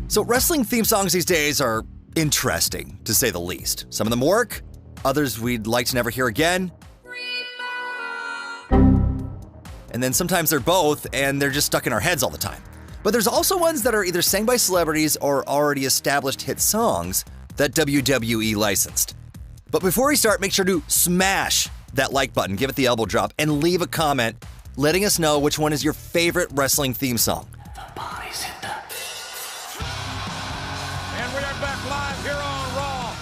So wrestling theme songs these days are interesting, to say the least. Some of them work, others we'd like to never hear again. And then sometimes they're both, and they're just stuck in our heads all the time. But there's also ones that are either sang by celebrities or already established hit songs that WWE licensed. But before we start, make sure to smash that like button, give it the elbow drop, and leave a comment letting us know which one is your favorite wrestling theme song. The body's hit the... And we are back live here on Raw.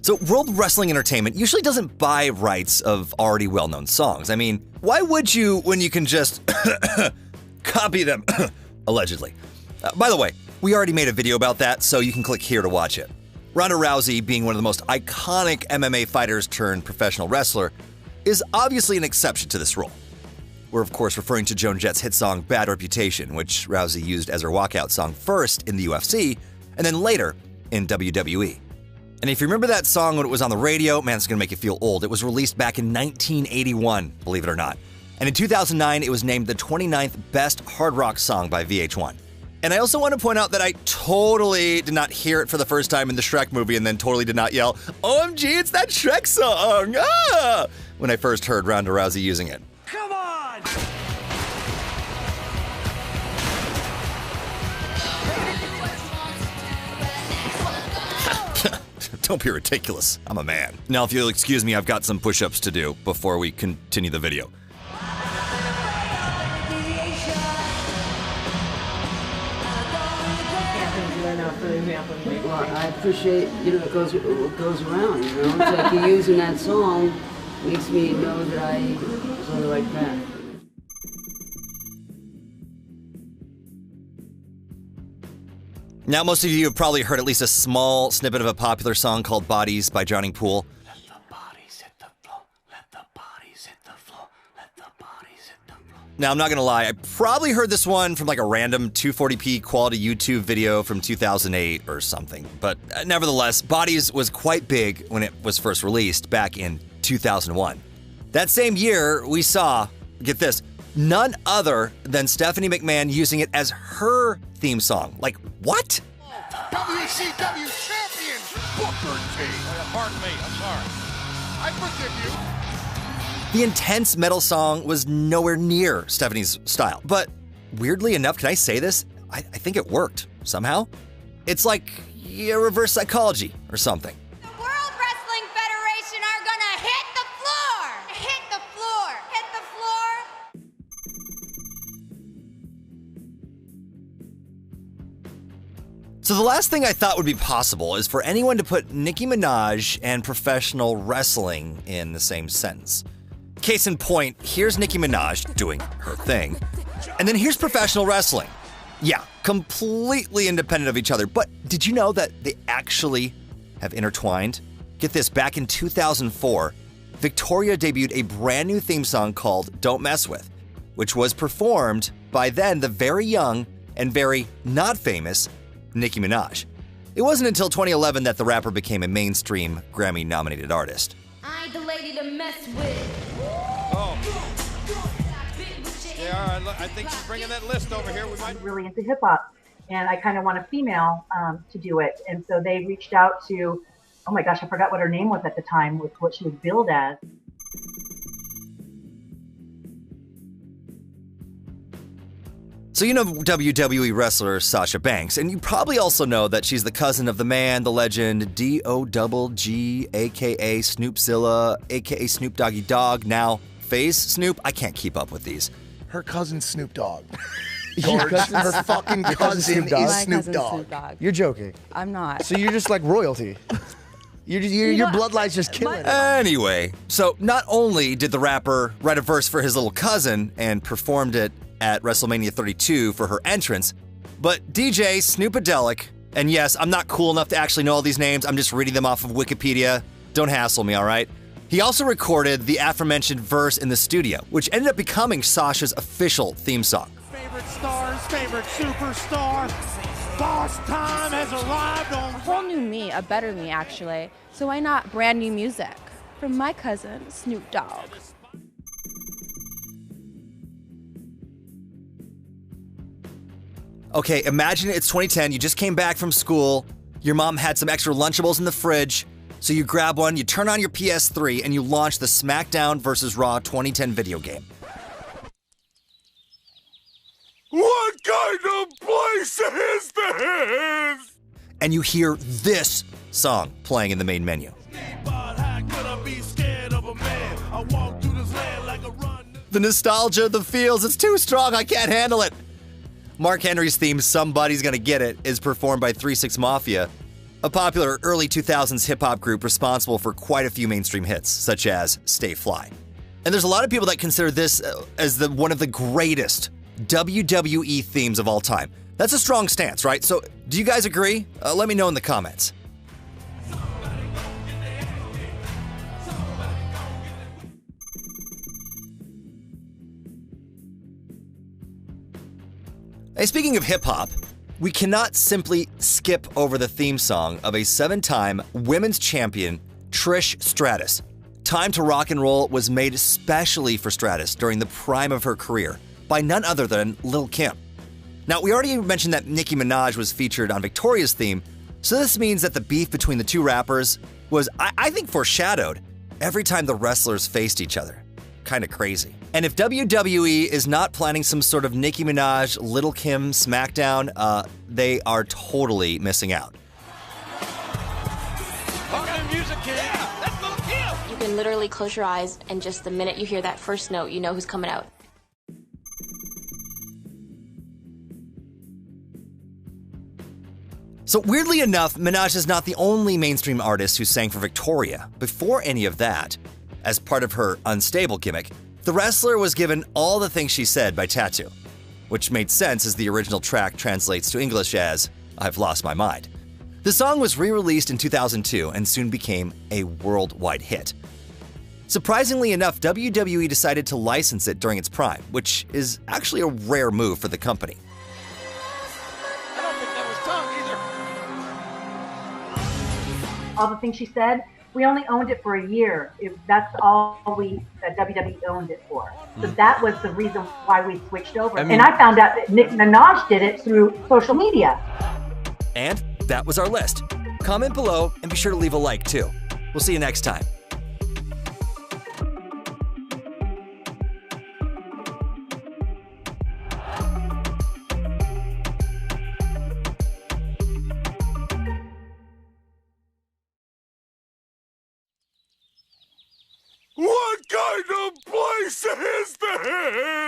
So World Wrestling Entertainment usually doesn't buy rights of already well-known songs. I mean, why would you when you can just copy them, allegedly? By the way, we already made a video about that, so you can click here to watch it. Ronda Rousey, being one of the most iconic MMA fighters turned professional wrestler, is obviously an exception to this rule. We're of course referring to Joan Jett's hit song Bad Reputation, which Rousey used as her walkout song first in the UFC, and then later in WWE. And if you remember that song when it was on the radio, man, it's gonna make you feel old. It was released back in 1981, believe it or not. And in 2009, it was named the 29th best hard rock song by VH1. And I also want to point out that I totally did not hear it for the first time in the Shrek movie and then totally did not yell, OMG, it's that Shrek song! Ah! When I first heard Ronda Rousey using it. Come on! Don't be ridiculous. I'm a man. Now, if you'll excuse me, I've got some push-ups to do before we continue the video. Well, I appreciate, it goes around, It's like you using that song makes me know that I was on the right path. Now, most of you have probably heard at least a small snippet of a popular song called Bodies by Drowning Pool. Let the bodies hit the floor. Let the bodies hit the floor. Let the bodies hit the floor. Now, I'm not gonna lie, I probably heard this one from like a random 240p quality YouTube video from 2008 or something. But nevertheless, Bodies was quite big when it was first released back in 2001. That same year, we saw, get this, none other than Stephanie McMahon using it as her theme song. Like, what? WCW champion, Booker T. Pardon me, I'm sorry. I forgive you. The intense metal song was nowhere near Stephanie's style. But weirdly enough, can I say this? I think it worked somehow. It's like reverse psychology or something. The World Wrestling Federation are gonna hit the floor! Hit the floor! Hit the floor! So the last thing I thought would be possible is for anyone to put Nicki Minaj and professional wrestling in the same sentence. Case in point, here's Nicki Minaj doing her thing, and then here's professional wrestling. Yeah, completely independent of each other, but did you know that they actually have intertwined? Get this, back in 2004, Victoria debuted a brand new theme song called Don't Mess With, which was performed by then the very young and very not famous Nicki Minaj. It wasn't until 2011 that the rapper became a mainstream Grammy-nominated artist. I ain't the lady to mess with. Oh. Yeah, I think she's bringing that list over here. We might... really into hip hop, and I kind of want a female to do it. And so they reached out to, oh my gosh, I forgot what her name was at the time, with what she was billed as. So you know WWE wrestler Sasha Banks, and you probably also know that she's the cousin of the man, the legend, D-O-double-G, a.k.a. Snoopzilla, a.k.a. Snoop Doggy Dogg, now Phase Snoop. I can't keep up with these. Her cousin Snoop Dogg. Her fucking cousin is Snoop cousin Dogg. Snoop Dogg. You're joking. I'm not. So you're just like royalty. Your bloodline's just killing it. Anyway, so not only did the rapper write a verse for his little cousin and performed it at WrestleMania 32 for her entrance, but DJ Snoopadelic, and yes, I'm not cool enough to actually know all these names, I'm just reading them off of Wikipedia. Don't hassle me, all right? He also recorded the aforementioned verse in the studio, which ended up becoming Sasha's official theme song. Favorite stars, favorite superstar, boss time has arrived on... A whole new me, a better me, actually. So why not brand new music from my cousin, Snoop Dogg? Okay, imagine it's 2010, you just came back from school, your mom had some extra Lunchables in the fridge, so you grab one, you turn on your PS3, and you launch the SmackDown vs. Raw 2010 video game. What kind of place is this? And you hear this song playing in the main menu. The nostalgia, the feels, it's too strong, I can't handle it. Mark Henry's theme, Somebody's Gonna Get It, is performed by 3 6 Mafia, a popular early 2000s hip-hop group responsible for quite a few mainstream hits, such as Stay Fly. And there's a lot of people that consider this as one of the greatest WWE themes of all time. That's a strong stance, right? So, do you guys agree? Let me know in the comments. Hey, speaking of hip-hop, we cannot simply skip over the theme song of a 7-time women's champion, Trish Stratus. Time to Rock and Roll was made especially for Stratus during the prime of her career by none other than Lil' Kim. Now, we already mentioned that Nicki Minaj was featured on Victoria's theme, so this means that the beef between the two rappers was, I think, foreshadowed every time the wrestlers faced each other. Kinda crazy. And if WWE is not planning some sort of Nicki Minaj, Lil' Kim SmackDown, they are totally missing out. You can literally close your eyes, and just the minute you hear that first note, you know who's coming out. So weirdly enough, Minaj is not the only mainstream artist who sang for Victoria. Before any of that, as part of her unstable gimmick, the wrestler was given All the Things She Said by Tattoo, which made sense as the original track translates to English as I've Lost My Mind. The song was re-released in 2002 and soon became a worldwide hit. Surprisingly enough, WWE decided to license it during its prime, which is actually a rare move for the company. I don't think that was tongue either. All the Things She Said, we only owned it for a year. That's all that WWE owned it for. So that was the reason why we switched over. And I found out that Nicki Minaj did it through social media. And that was our list. Comment below and be sure to leave a like too. We'll see you next time. What kind of place is this?